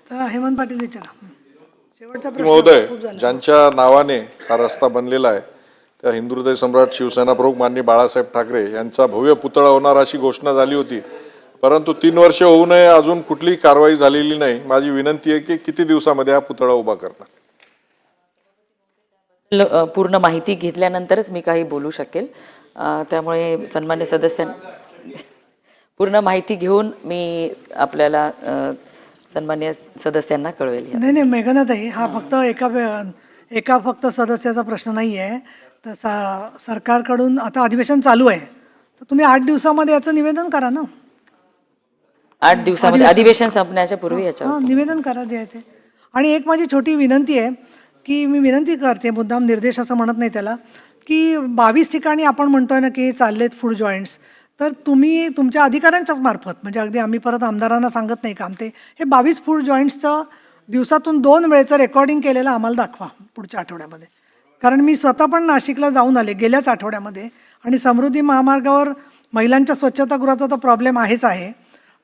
तर हेमंत पाटील विचारा. शेवटचा प्रश्न महोदय, खूप झाला. ज्यांच्या नावाने हा रस्ता बनलेला आहे त्या हिंदुहृदय सम्राट शिवसेना प्रमुख माननीय बाळासाहेब ठाकरे यांचा भव्य पुतळा होणार अशी घोषणा झाली होती, परंतु 3 वर्ष होऊ नये अजून कुठलीही कारवाई झालेली नाही. माझी विनंती आहे की किती दिवसामध्ये हा पुतळा उभा करणार? पूर्ण माहिती घेतल्यानंतरच मी काही बोलू शकेल. त्यामुळे सन्मान्य सदस्यांनी पूर्ण माहिती घेऊन मी आपल्याला सन्मान्य सदस्यांना कळवेल. नाही नाही मेघनाताई, हा फक्त एका फक्त सदस्याचा प्रश्न नाही आहे. तर सरकारकडून आता अधिवेशन चालू आहे, तर तुम्ही 8 दिवसामध्ये याचं निवेदन करा ना. 8 दिवसामध्ये अधिवेशन संपण्याच्या पूर्वी याच्यावर निवेदन करा जे आहे ते. आणि एक माझी छोटी विनंती आहे की मी विनंती करते, मुद्दाम निर्देश असं म्हणत नाही त्याला, की 22 ठिकाणी आपण म्हणतोय ना की चाललेत फूड जॉईंट्स, तर तुम्ही तुमच्या अधिकाऱ्यांच्याच मार्फत, म्हणजे अगदी आम्ही परत आमदारांना सांगत नाही काम, ते हे 22 फूड जॉईंट्सचं दिवसातून 2 वेळेचं रेकॉर्डिंग केलेलं आम्हाला दाखवा पुढच्या आठवड्यामध्ये. कारण मी स्वतः पण नाशिकला जाऊन आले गेल्याच आठवड्यामध्ये, आणि समृद्धी महामार्गावर महिलांच्या स्वच्छतागृहाचा तर प्रॉब्लेम आहेच आहे,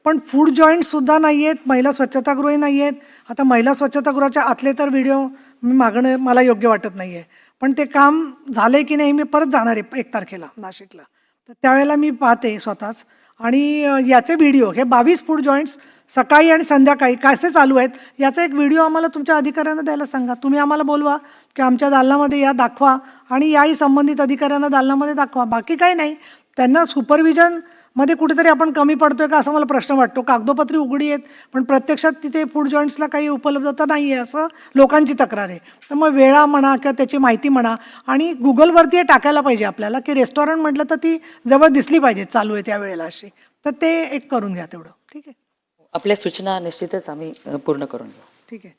पण फूड जॉईंटसुद्धा नाही आहेत, महिला स्वच्छतागृहही नाही आहेत. आता महिला स्वच्छतागृहाच्या आतले तर व्हिडिओ मी मागणं मला योग्य वाटत नाही आहे, पण ते काम झालं आहे की नाही मी परत जाणार आहे 1 तारखेला नाशिकला, तर त्यावेळेला मी पाहते स्वतःच. आणि याचे व्हिडिओ हे 22 फूड जॉईंट्स सकाळी आणि संध्याकाळी कसे चालू आहेत याचा एक व्हिडिओ आम्हाला तुमच्या अधिकाऱ्यांना द्यायला सांगा. तुम्ही आम्हाला बोलवा की आमच्या दालनामध्ये या दाखवा, आणि याही संबंधित अधिकाऱ्यांना दालनामध्ये दाखवा. बाकी काही नाही. त्यांना सुपरविजनमध्ये कुठेतरी आपण कमी पडतोय का असं मला प्रश्न वाटतो. कागदोपत्री उघडी आहेत पण प्रत्यक्षात तिथे फूड जॉईंट्सला काही उपलब्धता नाही आहे असं लोकांची तक्रार आहे. तर मग वेळा म्हणा किंवा त्याची माहिती म्हणा, आणि गुगलवरती हे टाकायला पाहिजे आपल्याला की रेस्टॉरंट म्हटलं तर ती जवळ दिसली पाहिजे चालू आहे त्या वेळेला अशी. तर ते एक करून घ्या तेवढं. ठीक आहे, आपल्या सूचना निश्चितच आम्ही पूर्ण करून घेऊ. ठीक आहे.